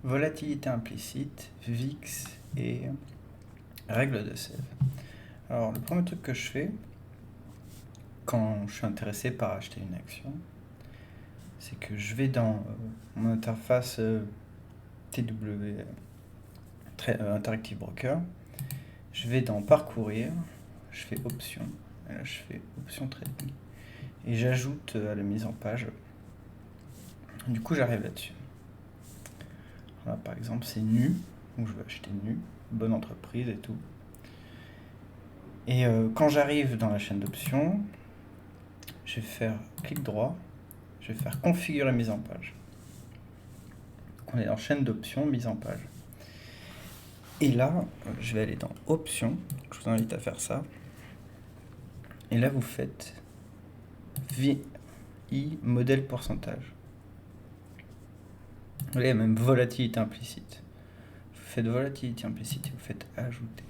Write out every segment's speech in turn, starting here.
volatilité implicite, VIX et règle de Sève. Alors le premier truc que je fais quand je suis intéressé par acheter une action, c'est que je vais dans mon interface TW Interactive Broker, je vais dans parcourir, je fais options, et là je fais option trading et j'ajoute à la mise en page. Du coup j'arrive là-dessus. Là, par exemple c'est Nu, donc je veux acheter Nu, bonne entreprise et tout. Et quand j'arrive dans la chaîne d'options, je vais faire clic droit, je vais faire configurer mise en page. Donc on est dans chaîne d'options, mise en page. Et là, je vais aller dans options, je vous invite à faire ça. Et là, vous faites VI modèle pourcentage. Là, il y a même volatilité implicite. Vous faites volatilité implicite et vous faites ajouter.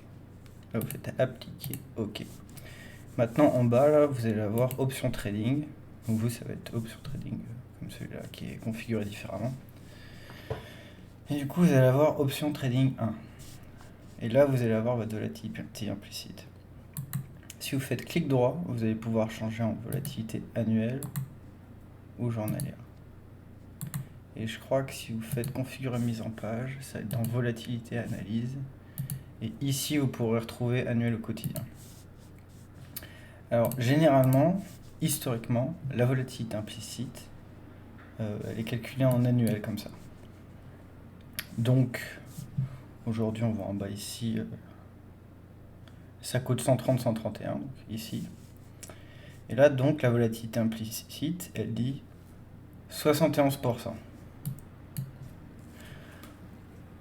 Là, vous faites appliquer, OK. Maintenant, en bas, là, vous allez avoir option trading. Donc vous, ça va être option trading, comme celui-là, qui est configuré différemment. Et du coup, vous allez avoir option trading 1. Et là, vous allez avoir votre volatilité implicite. Si vous faites clic droit, vous allez pouvoir changer en volatilité annuelle ou journalière. Et je crois que si vous faites configurer mise en page, ça va être dans volatilité analyse. Et ici, vous pourrez retrouver annuel au quotidien. Alors, généralement, historiquement, la volatilité implicite, elle est calculée en annuel comme ça. Donc, aujourd'hui, on voit en bas ici, ça coûte 130, 131, donc ici. Et là, donc, la volatilité implicite, elle dit 71%.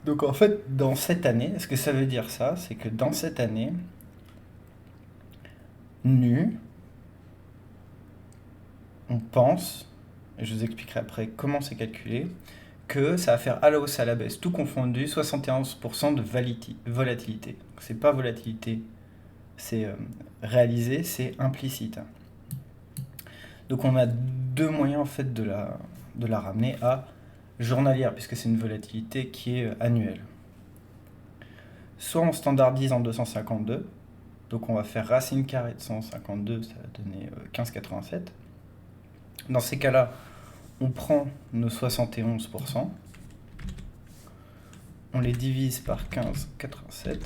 Donc en fait, dans cette année, ce que ça veut dire ça, c'est que dans cette année, Nu, on pense, et je vous expliquerai après comment c'est calculé, que ça va faire à la hausse, à la baisse, tout confondu, 71% de volatilité. C'est pas volatilité, c'est réalisé, c'est implicite. Donc on a deux moyens en fait de la ramener à journalière, puisque c'est une volatilité qui est annuelle. Soit on standardise en 252, donc on va faire racine carrée de 152, ça va donner 15,87. Dans ces cas-là, on prend nos 71%, on les divise par 15,87,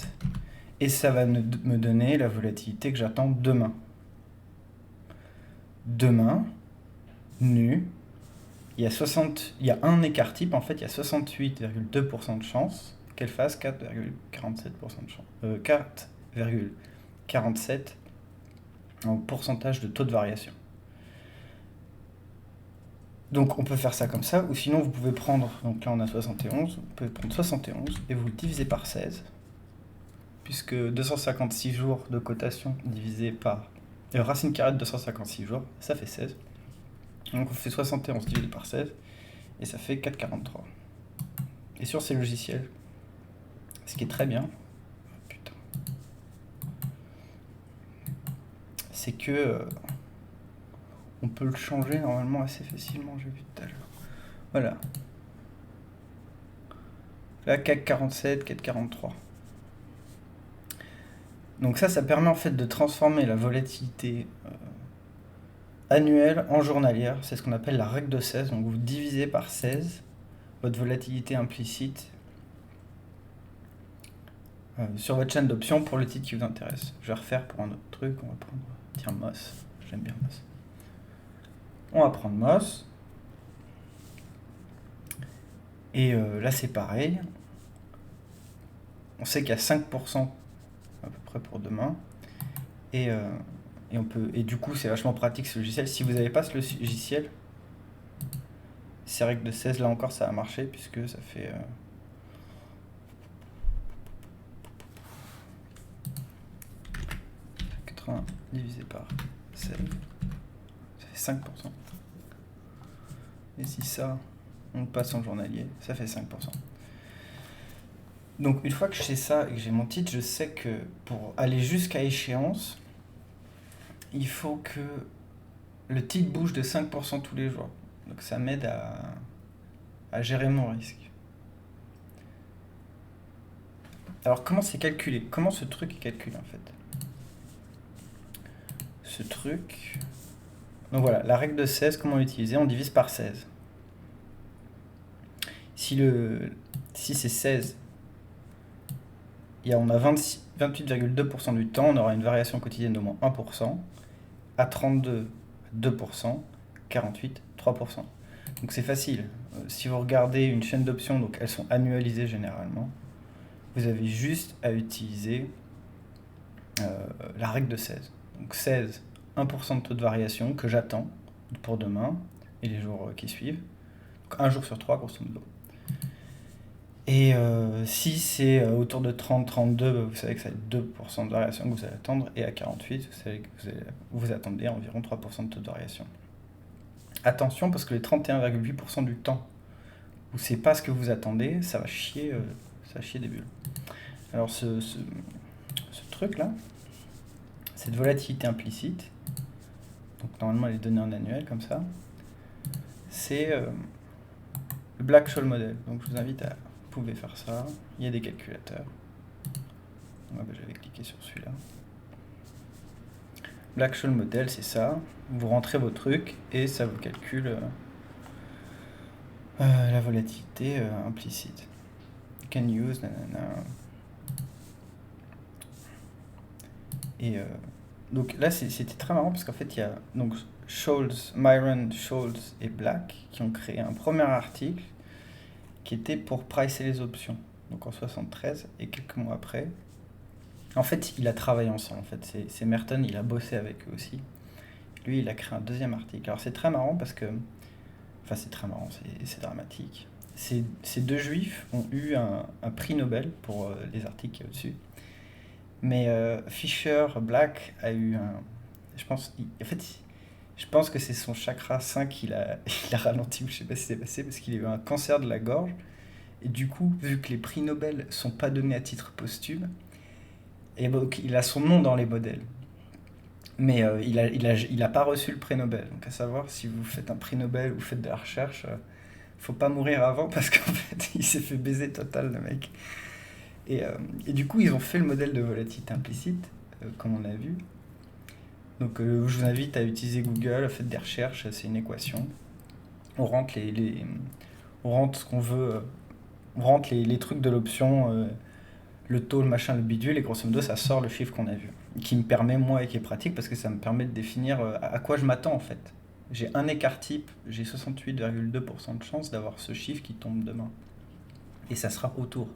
et ça va me donner la volatilité que j'attends demain. Demain, Nu, il y a un écart type, en fait, il y a 68,2% de chance qu'elle fasse 4,47% de chance. 4,47 en pourcentage de taux de variation. Donc on peut faire ça comme ça, ou sinon vous pouvez prendre, donc là on a 71, vous pouvez prendre 71 et vous le divisez par 16, puisque 256 jours de cotation divisé par racine carrée de 256 jours, ça fait 16. Donc on fait 71 divisé par 16, et ça fait 4,43. Et sur ces logiciels, ce qui est très bien, c'est que on peut le changer normalement assez facilement, j'ai vu tout à l'heure. Voilà. Là, CAC 47, CAC 43. Donc ça permet en fait de transformer la volatilité annuelle en journalière. C'est ce qu'on appelle la règle de 16. Donc vous divisez par 16 votre volatilité implicite sur votre chaîne d'options pour le titre qui vous intéresse. Je vais refaire pour un autre truc. On va prendre, Moss. J'aime bien Moss. On va prendre Moss. Et là c'est pareil. On sait qu'il y a 5% à peu près pour demain. Et du coup c'est vachement pratique ce logiciel. Si vous n'avez pas ce logiciel, ces règles de 16 là encore ça a marché puisque ça fait 80 divisé par 16, ça fait 5%. Et si ça on le passe en journalier, ça fait 5%. Donc une fois que je sais ça et que j'ai mon titre, je sais que pour aller jusqu'à échéance, il faut que le titre bouge de 5% tous les jours. Donc ça m'aide à gérer mon risque. Alors comment c'est calculé? Comment ce truc est calculé en fait? Ce truc... Donc voilà, la règle de 16, comment l'utiliser? On divise par 16. Si c'est 16, on a 28,2% du temps, on aura une variation quotidienne d'au moins 1%. À 32, 2%. 48, 3%. Donc c'est facile. Si vous regardez une chaîne d'options, donc elles sont annualisées généralement, vous avez juste à utiliser la règle de 16. Donc 16, 1% de taux de variation que j'attends pour demain et les jours qui suivent. Donc un jour sur 3, grosso modo. Et si c'est autour de 30, 32, vous savez que ça va être 2% de variation que vous allez attendre. Et à 48, vous savez que vous attendez environ 3% de taux de variation. Attention, parce que les 31,8% du temps où c'est pas ce que vous attendez, ça va chier des bulles. Alors ce truc-là, cette volatilité implicite, donc normalement elle est donnée en annuel comme ça, c'est le Black-Scholes model. Donc je vous invite à... Vous pouvez faire ça, il y a des calculateurs. Ouais, bah, j'avais cliqué sur celui-là. Black-Scholes model, c'est ça. Vous rentrez vos trucs et ça vous calcule la volatilité implicite. You can use, nanana. Et donc là, c'était très marrant parce qu'en fait, il y a donc Myron, Scholes et Black qui ont créé un premier article qui était pour pricer les options, donc en 73, et quelques mois après. En fait, il a travaillé ensemble. En fait, c'est Merton, il a bossé avec eux aussi. Lui, il a créé un deuxième article. Alors c'est très marrant parce que... Enfin, c'est très marrant, c'est dramatique. Ces deux juifs ont eu un prix Nobel pour les articles qu'il y a au-dessus. Mais Fisher Black a eu un... Je pense que c'est son chakra 5 qu'il a ralenti, ou je sais pas si c'est passé, parce qu'il a eu un cancer de la gorge. Et du coup, vu que les prix Nobel sont pas donnés à titre posthume, et donc il a son nom dans les modèles. Mais il a pas reçu le prix Nobel. Donc à savoir, si vous faites un prix Nobel ou vous faites de la recherche, faut pas mourir avant parce qu'en fait, il s'est fait baiser total, le mec. Et du coup, ils ont fait le modèle de volatilité implicite, comme on a vu. Donc je vous invite à utiliser Google, faites des recherches, c'est une équation. On rentre on rentre ce qu'on veut, on rentre les trucs de l'option, le taux, le machin, le bidule, et grosso modo, ça sort le chiffre qu'on a vu. Qui me permet, moi, et qui est pratique, parce que ça me permet de définir à quoi je m'attends, en fait. J'ai un écart type, j'ai 68,2% de chance d'avoir ce chiffre qui tombe demain. Et ça sera autour.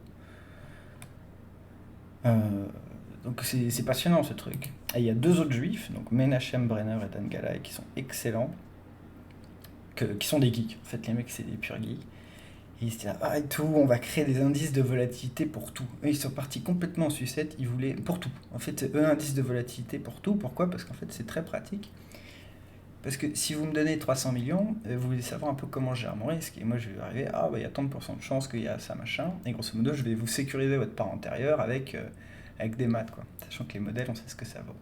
Donc c'est passionnant ce truc. Et il y a deux autres juifs, donc Menachem Brenner et Dan Galai, qui sont excellents, qui sont des geeks. En fait, les mecs, c'est des purs geeks. Et ils se disaient, et tout, on va créer des indices de volatilité pour tout. Et ils sont partis complètement en sucette, ils voulaient pour tout. En fait, un indice de volatilité pour tout. Pourquoi? Parce qu'en fait, c'est très pratique. Parce que si vous me donnez 300 millions, vous voulez savoir un peu comment je gère mon risque. Et moi, je vais arriver, il y a tant de pourcents de chance qu'il y a ça, machin. Et grosso modo, je vais vous sécuriser votre part antérieure avec des maths, quoi. Sachant que les modèles, on sait ce que ça vaut.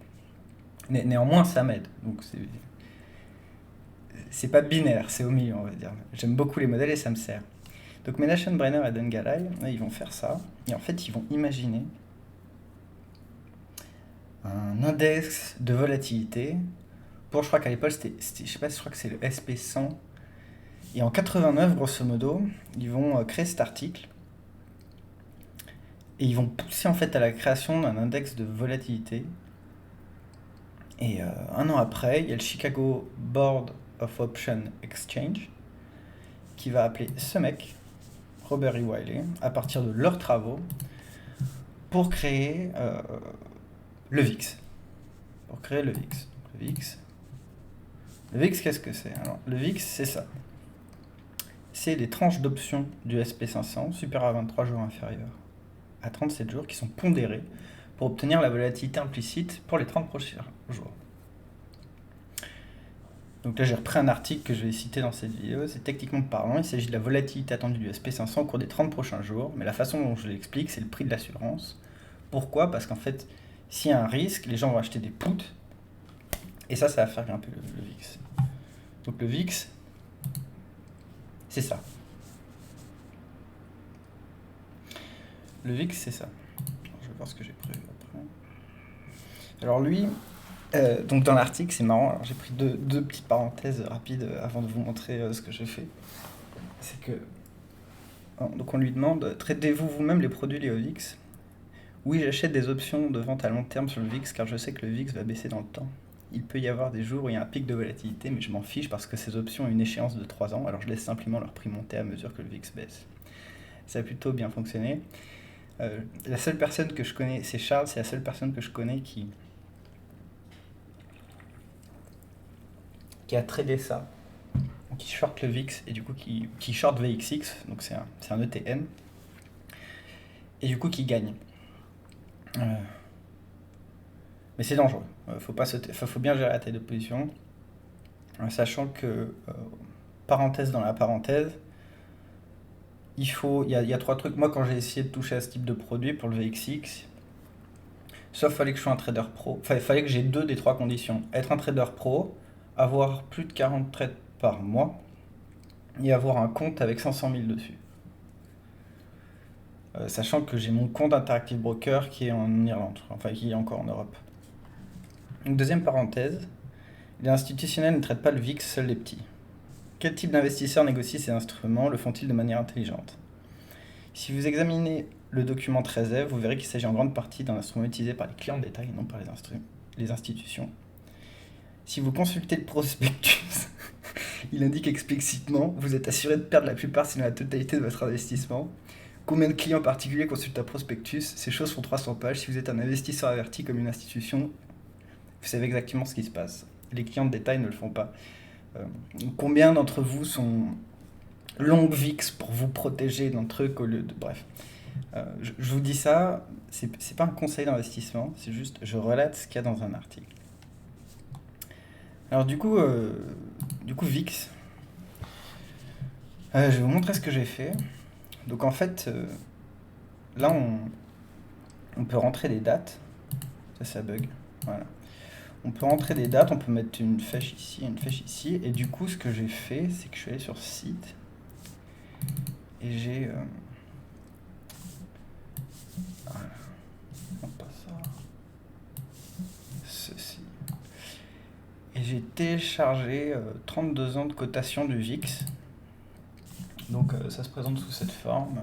Néanmoins, ça m'aide. Donc, c'est pas binaire, c'est au milieu, on va dire. J'aime beaucoup les modèles et ça me sert. Donc Menachem Brenner et Dan Galai, ils vont faire ça. Et en fait, ils vont imaginer un index de volatilité pour, je crois qu'à l'époque, je sais pas, je crois que c'est le SP100. Et en 89, grosso modo, ils vont créer cet article. Et ils vont pousser en fait à la création d'un index de volatilité. Et un an après, il y a le Chicago Board of Option Exchange qui va appeler ce mec, Robert E. Wiley, à partir de leurs travaux, pour créer le VIX. Pour créer le VIX. Donc, le VIX, qu'est-ce que c'est? Alors, le VIX, c'est ça. C'est des tranches d'options du SP500 supérieures à 23 jours, inférieures à 37 jours, qui sont pondérées pour obtenir la volatilité implicite pour les 30 prochains jours. Donc là, j'ai repris un article que je vais citer dans cette vidéo. C'est techniquement parlant, il s'agit de la volatilité attendue du SP500 au cours des 30 prochains jours. Mais la façon dont je l'explique, c'est le prix de l'assurance. Pourquoi? Parce qu'en fait, s'il y a un risque, les gens vont acheter des puts. Et ça va faire grimper le VIX. Donc le VIX, c'est ça. Le VIX, c'est ça. voir ce que j'ai prévu après. Alors lui, donc dans l'article, c'est marrant, alors j'ai pris deux petites parenthèses rapides avant de vous montrer ce que j'ai fait. C'est que, donc on lui demande, traitez-vous vous-même les produits liés au VIX? Oui, j'achète des options de vente à long terme sur le VIX car je sais que le VIX va baisser dans le temps. Il peut y avoir des jours où il y a un pic de volatilité, mais je m'en fiche parce que ces options ont une échéance de 3 ans, alors je laisse simplement leur prix monter à mesure que le VIX baisse. Ça a plutôt bien fonctionné. La seule personne que je connais, c'est Charles, c'est la seule personne que je connais qui a tradé ça, qui short le VIX et du coup qui short VXX, donc c'est un ETN, et du coup qui gagne. Mais c'est dangereux, faut bien gérer la taille de position, sachant que, parenthèse dans la parenthèse, il y a trois trucs. Moi, quand j'ai essayé de toucher à ce type de produit pour le VXX, sauf fallait que je sois un trader pro, enfin, il fallait que j'ai deux des trois conditions. Être un trader pro, avoir plus de 40 trades par mois, et avoir un compte avec 500 000 dessus. Sachant que j'ai mon compte Interactive Broker qui est en Irlande, enfin qui est encore en Europe. Donc, deuxième parenthèse, les institutionnels ne traitent pas le VIX, seuls les petits. Quel type d'investisseurs négocient ces instruments? Le font-ils de manière intelligente? Si vous examinez le document 13F, vous verrez qu'il s'agit en grande partie d'un instrument utilisé par les clients de détail et non par les institutions. Si vous consultez le prospectus, il indique explicitement vous êtes assuré de perdre la plupart sinon la totalité de votre investissement. Combien de clients particuliers consultent un prospectus? Ces choses font 300 pages. Si vous êtes un investisseur averti comme une institution, vous savez exactement ce qui se passe. Les clients de détail ne le font pas. Combien d'entre vous sont longue VIX pour vous protéger d'un truc au lieu de... Bref. Je vous dis ça, c'est pas un conseil d'investissement, c'est juste je relate ce qu'il y a dans un article. Alors du coup VIX, je vais vous montrer ce que j'ai fait. Donc en fait, là on peut rentrer des dates, ça bug, voilà. On peut rentrer des dates, on peut mettre une flèche ici, une flèche ici, et du coup ce que j'ai fait, c'est que je suis allé sur ce site, et j'ai... voilà. Non, pas ça. Ceci. Et j'ai téléchargé 32 ans de cotation du VIX. Donc ça se présente sous cette forme,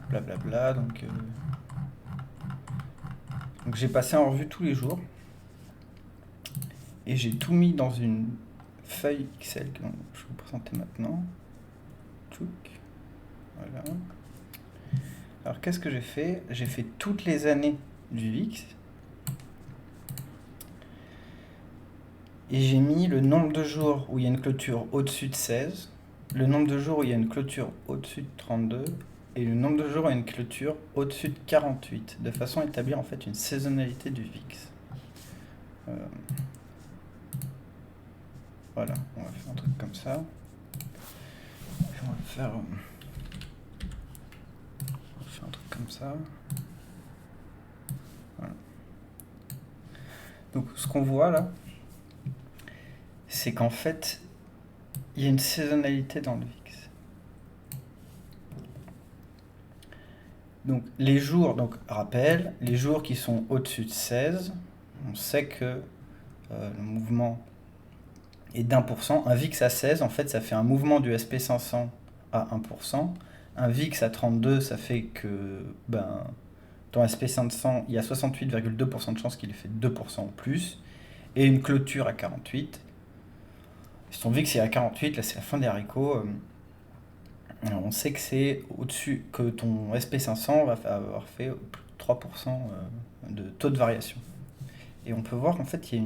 blablabla. Donc j'ai passé en revue tous les jours. Et j'ai tout mis dans une feuille Excel que je vais vous présenter maintenant. Tchouk. Voilà. Alors qu'est-ce que j'ai fait? J'ai fait toutes les années du VIX. Et j'ai mis le nombre de jours où il y a une clôture au-dessus de 16, le nombre de jours où il y a une clôture au-dessus de 32, et le nombre de jours où il y a une clôture au-dessus de 48, de façon à établir en fait une saisonnalité du VIX. Voilà, on va faire un truc comme ça. Puis on va faire un truc comme ça. Voilà. Donc ce qu'on voit là, c'est qu'en fait, il y a une saisonnalité dans le VIX. Donc les jours, donc rappel, les jours qui sont au-dessus de 16, on sait que le mouvement est d'1%. Un VIX à 16, en fait, ça fait un mouvement du SP500 à 1%. Un VIX à 32, ça fait que dans SP500, il y a 68,2% de chances qu'il ait fait 2% ou plus. Et une clôture à 48. Si ton VIX est à 48, là c'est la fin des haricots. On sait que c'est au-dessus, que ton SP500 va avoir fait plus de 3% de taux de variation. Et on peut voir qu'en fait, il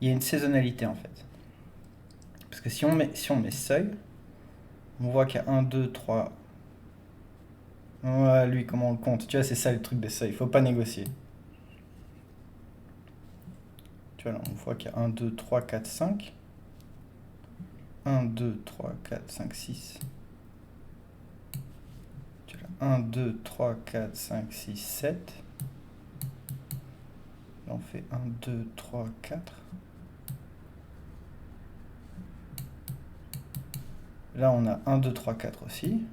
y a une saisonnalité en fait. Parce que si on met seuil, on voit qu'il y a 1, 2, 3... Voilà, lui, comment on le compte? Tu vois, c'est ça le truc des seuils, il faut pas négocier. Tu vois, là, on voit qu'il y a 1, 2, 3, 4, 5. 1, 2, 3, 4, 5, 6. 1, 2, 3, 4, 5, 6, 7. Là, on fait 1, 2, 3, 4. Là, on a 1, 2, 3, 4 aussi.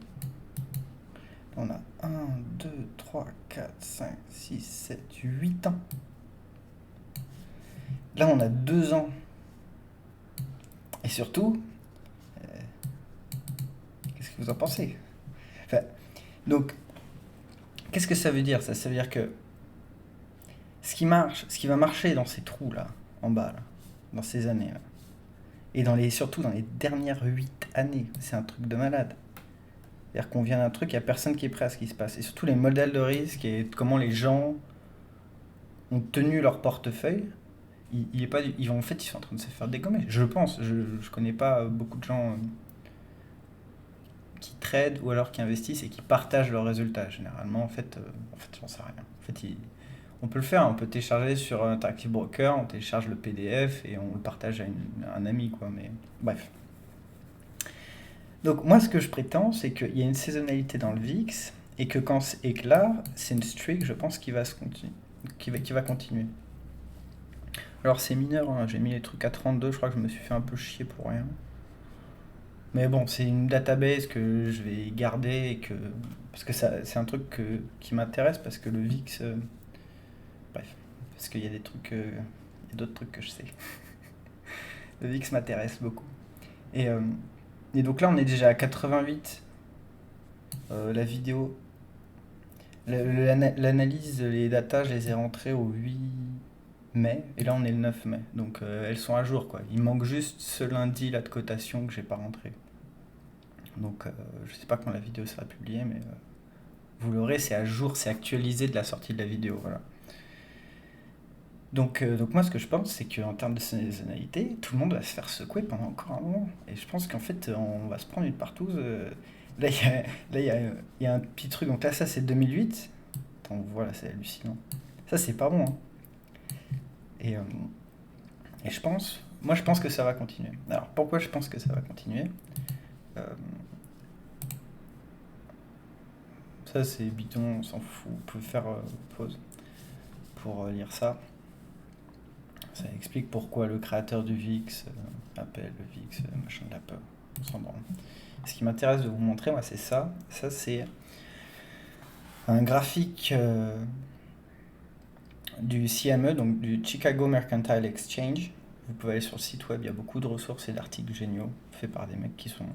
On a 1, 2, 3, 4, 5, 6, 7, 8 ans. Là, on a 2 ans. Et surtout, qu'est-ce que vous en pensez? Enfin, donc, qu'est-ce que ça veut dire ça? Ça veut dire que ce qui marche, ce qui va marcher dans ces trous-là, en bas, là, dans ces années-là, et surtout dans les dernières 8 années, c'est un truc de malade. C'est-à-dire qu'on vient d'un truc, il n'y a personne qui est prêt à ce qui se passe. Et surtout les modèles de risque et comment les gens ont tenu leur portefeuille, il est pas, en fait, ils sont en train de se faire dégommer. Je pense, je connais pas beaucoup de gens qui tradent ou alors qui investissent et qui partagent leurs résultats. Généralement, en fait j'en sais rien. En fait, on peut le faire, on peut télécharger sur Interactive Broker, on télécharge le PDF et on le partage à un ami, quoi. Mais bref. Donc moi, ce que je prétends, c'est qu'il y a une saisonnalité dans le VIX et que là, c'est une streak, je pense, qui va continuer. Alors c'est mineur, hein, j'ai mis les trucs à 32, je crois que je me suis fait un peu chier pour rien. Mais bon, c'est une database que je vais garder parce que c'est un truc qui m'intéresse parce que le VIX, bref, parce qu'il y a il y a d'autres trucs que je sais. Le VIX m'intéresse beaucoup. Et, euh, et donc là, on est déjà à 88. La vidéo, l'analyse, les datas, je les ai rentrées au 8 mai, et là on est le 9 mai. Donc elles sont à jour, quoi. Il manque juste ce lundi là de cotation que j'ai pas rentré. Donc je sais pas quand la vidéo sera publiée, mais vous l'aurez, c'est à jour, c'est actualisé de la sortie de la vidéo, voilà. Donc moi ce que je pense c'est qu'en termes de saisonnalité, tout le monde va se faire secouer pendant encore un moment. Et je pense qu'en fait on va se prendre une partouze. Là il y a un petit truc, donc là ça c'est 2008. Attends, voilà, c'est hallucinant. Ça c'est pas bon, hein. Et, euh, et moi je pense que ça va continuer. Alors pourquoi je pense que ça va continuer? Euh, Ça c'est bidon, on s'en fout. Vous pouvez faire pause pour lire ça. Ça explique pourquoi le créateur du VIX appelle le VIX machin de la peur. On s'en branle. Ce qui m'intéresse de vous montrer, moi, c'est ça. Ça, c'est un graphique du CME, donc du Chicago Mercantile Exchange. Vous pouvez aller sur le site web, il y a beaucoup de ressources et d'articles géniaux faits par des mecs qui sont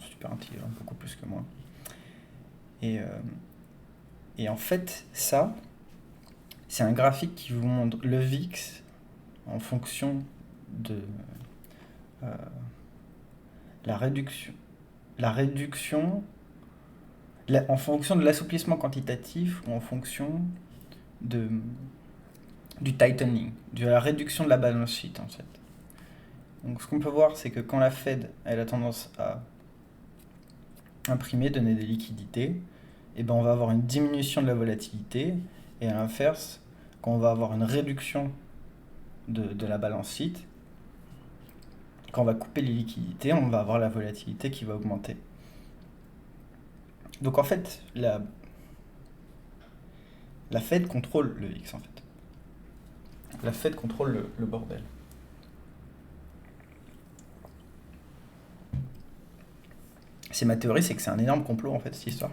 super intelligents, beaucoup plus que moi. Et, euh, et en fait, ça, c'est un graphique qui vous montre le VIX en fonction de euh, la réduction, en fonction de l'assouplissement quantitatif ou en fonction de, du tightening, de la réduction de la balance sheet en fait. Donc ce qu'on peut voir, c'est que quand la Fed elle a tendance à imprimer, donner des liquidités, et ben on va avoir une diminution de la volatilité, et à l'inverse, quand on va avoir une réduction de la balance sheet, quand on va couper les liquidités, on va avoir la volatilité qui va augmenter. Donc en fait, la Fed contrôle le VIX en fait. La Fed contrôle le bordel. C'est ma théorie, c'est que c'est un énorme complot en fait cette histoire.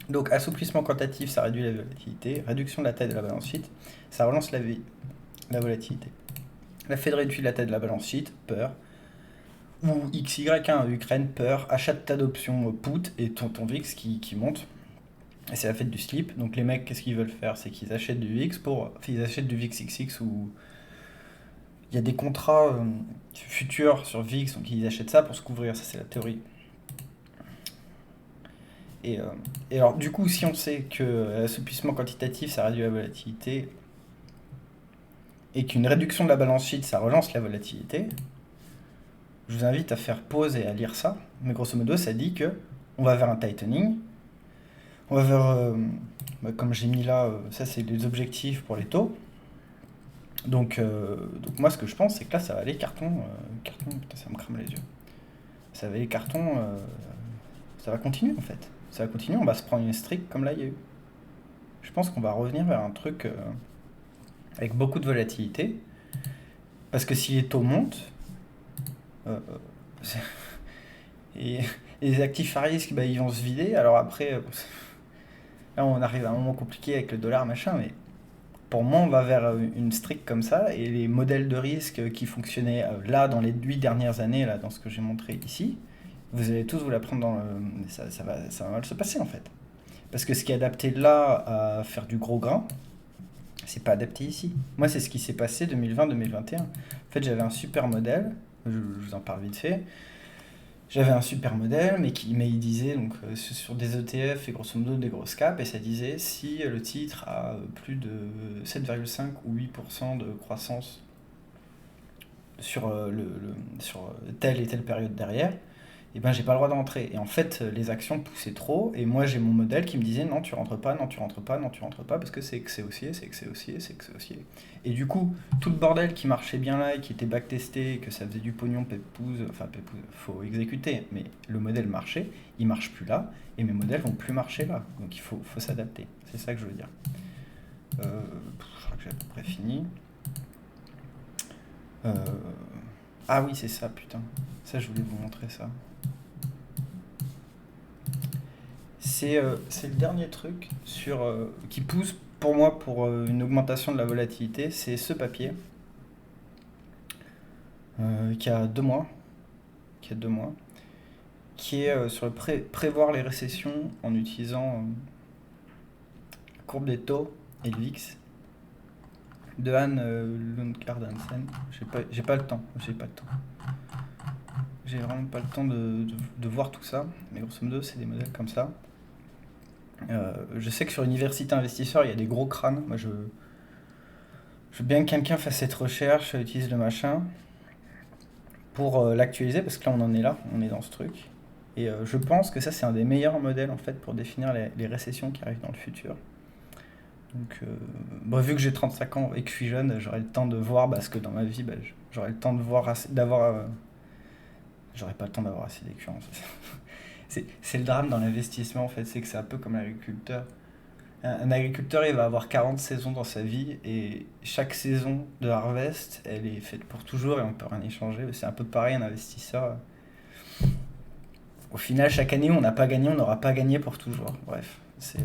Donc assouplissement quantitatif, ça réduit la volatilité. Réduction de la taille de la balance sheet, ça relance la volatilité. La Fed réduit la taille de la balance sheet, peur. Ou XY1, Ukraine, peur. Achète ta d'options put et ton VIX qui monte. Et c'est la fête du slip. Donc les mecs, qu'est-ce qu'ils veulent faire? C'est qu'ils achètent du VIX ils achètent du VIXXX ou il y a des contrats futurs sur VIX, donc ils achètent ça pour se couvrir. Ça c'est la théorie. Et, euh, et alors du coup, si on sait que l'assouplissement quantitatif ça réduit la volatilité et qu'une réduction de la balance sheet ça relance la volatilité, je vous invite à faire pause et à lire ça. Mais grosso modo, ça dit que on va vers un tightening. On va vers, comme j'ai mis là, ça c'est les objectifs pour les taux. Donc moi ce que je pense c'est que là ça va aller carton, putain ça me crame les yeux. Ça va aller carton, ça va continuer en fait. Ça va continuer, on va se prendre une streak comme là il y a eu. Je pense qu'on va revenir vers un truc avec beaucoup de volatilité. Parce que si les taux montent, euh, et les actifs à risque, bah, ils vont se vider. Alors après, là, on arrive à un moment compliqué avec le dollar, machin, mais pour moi, on va vers une stricte comme ça, et les modèles de risque qui fonctionnaient là dans les 8 dernières années, là, dans ce que j'ai montré ici, vous allez tous vous la prendre dans le... ça va mal se passer en fait. Parce que ce qui est adapté là à faire du gros grain, c'est pas adapté ici. Moi, c'est ce qui s'est passé 2020-2021. En fait, j'avais un super modèle, je vous en parle vite fait. J'avais un super modèle, mais il disait donc sur des ETF et grosso modo des grosses caps, et ça disait si le titre a plus de 7,5 ou 8% de croissance sur, sur telle et telle période derrière, et ben j'ai pas le droit d'entrer. Et en fait, les actions poussaient trop, et moi j'ai mon modèle qui me disait non, tu rentres pas, non, tu rentres pas, non, tu rentres pas, parce que c'est que c'est haussier, c'est que c'est haussier, c'est que c'est haussier. Et du coup, tout le bordel qui marchait bien là, et qui était backtesté, et que ça faisait du pognon, pépouze, enfin pépouze, faut exécuter, mais le modèle marchait, il marche plus là, et mes modèles vont plus marcher là. Donc faut s'adapter. C'est ça que je veux dire. Je crois que j'ai à peu près fini. Euh, Ah oui, c'est ça, putain. Ça, je voulais vous montrer ça. C'est le dernier truc qui pousse pour moi pour une augmentation de la volatilité. C'est ce papier qui a 2 mois, qui a 2 mois, qui est sur le prévoir les récessions en utilisant la courbe des taux et le VIX de Anne Lundgaard Hansen. J'ai pas le temps. J'ai vraiment pas le temps de voir tout ça, mais grosso modo, c'est des modèles comme ça. Je sais que sur Université Investisseur, il y a des gros crânes. Moi, je veux bien que quelqu'un fasse cette recherche, utilise le machin pour l'actualiser, parce que là, on en est là, on est dans ce truc. Et je pense que ça, c'est un des meilleurs modèles en fait pour définir les récessions qui arrivent dans le futur. Donc, bon, vu que j'ai 35 ans et que je suis jeune, j'aurai le temps de voir, parce que dans ma vie, j'aurai le temps de voir j'aurai pas le temps d'avoir assez d'écus. C'est le drame dans l'investissement en fait, c'est que c'est un peu comme l'agriculteur. Un agriculteur, il va avoir 40 saisons dans sa vie, et chaque saison de harvest, elle est faite pour toujours et on peut rien y changer. C'est un peu pareil, un investisseur. Au final, chaque année, on n'a pas gagné, on n'aura pas gagné pour toujours. Bref, c'est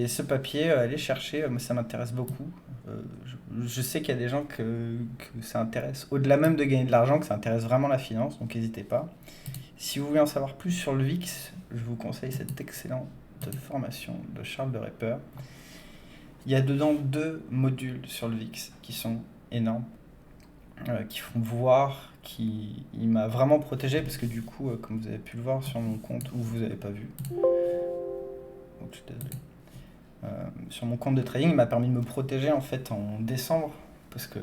ce papier, allez chercher, moi ça m'intéresse beaucoup. Je sais qu'il y a des gens que ça intéresse, au-delà même de gagner de l'argent, que ça intéresse vraiment la finance, donc n'hésitez pas. Si vous voulez en savoir plus sur le VIX, je vous conseille cette excellente formation de Charles de Reper. Il y a dedans 2 modules sur le VIX qui sont énormes, qui font voir, il m'a vraiment protégé, parce que du coup, comme vous avez pu le voir sur mon compte, ou vous n'avez pas vu, donc je suis désolé. Sur mon compte de trading, il m'a permis de me protéger en fait en décembre, parce que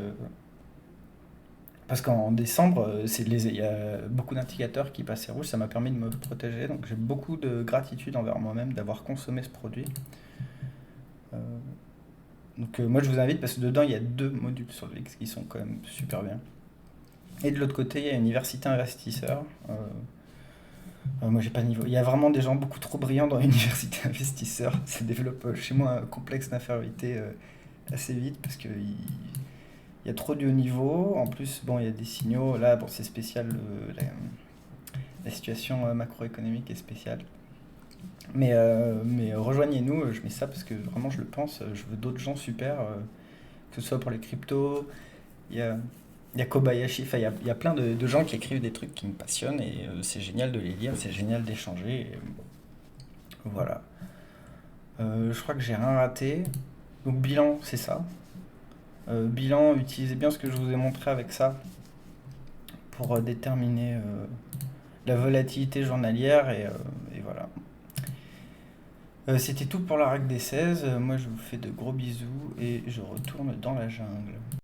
qu'en décembre, il y a beaucoup d'indicateurs qui passaient rouge, ça m'a permis de me protéger, donc j'ai beaucoup de gratitude envers moi-même d'avoir consommé ce produit. Euh, donc moi je vous invite, parce que dedans il y a 2 modules sur le VIX qui sont quand même super bien. Et de l'autre côté, il y a Université Investisseur. Moi j'ai pas de niveau. Il y a vraiment des gens beaucoup trop brillants dans Université Investisseur. Ça développe chez moi un complexe d'infériorité assez vite, parce que il y a trop de haut niveau. En plus, bon, il y a des signaux. Là, bon, c'est spécial. La situation macroéconomique est spéciale. Mais rejoignez-nous. Je mets ça parce que vraiment, je le pense. Je veux d'autres gens super, que ce soit pour les cryptos. Il y a, il y a Kobayashi. Enfin, il y a plein de gens qui écrivent des trucs qui me passionnent, et c'est génial de les lire. C'est génial d'échanger. Voilà. Je crois que j'ai rien raté. Donc, bilan, c'est ça. Bilan, utilisez bien ce que je vous ai montré avec ça pour déterminer la volatilité journalière, et voilà. C'était tout pour la règle des 16. Moi, je vous fais de gros bisous et je retourne dans la jungle.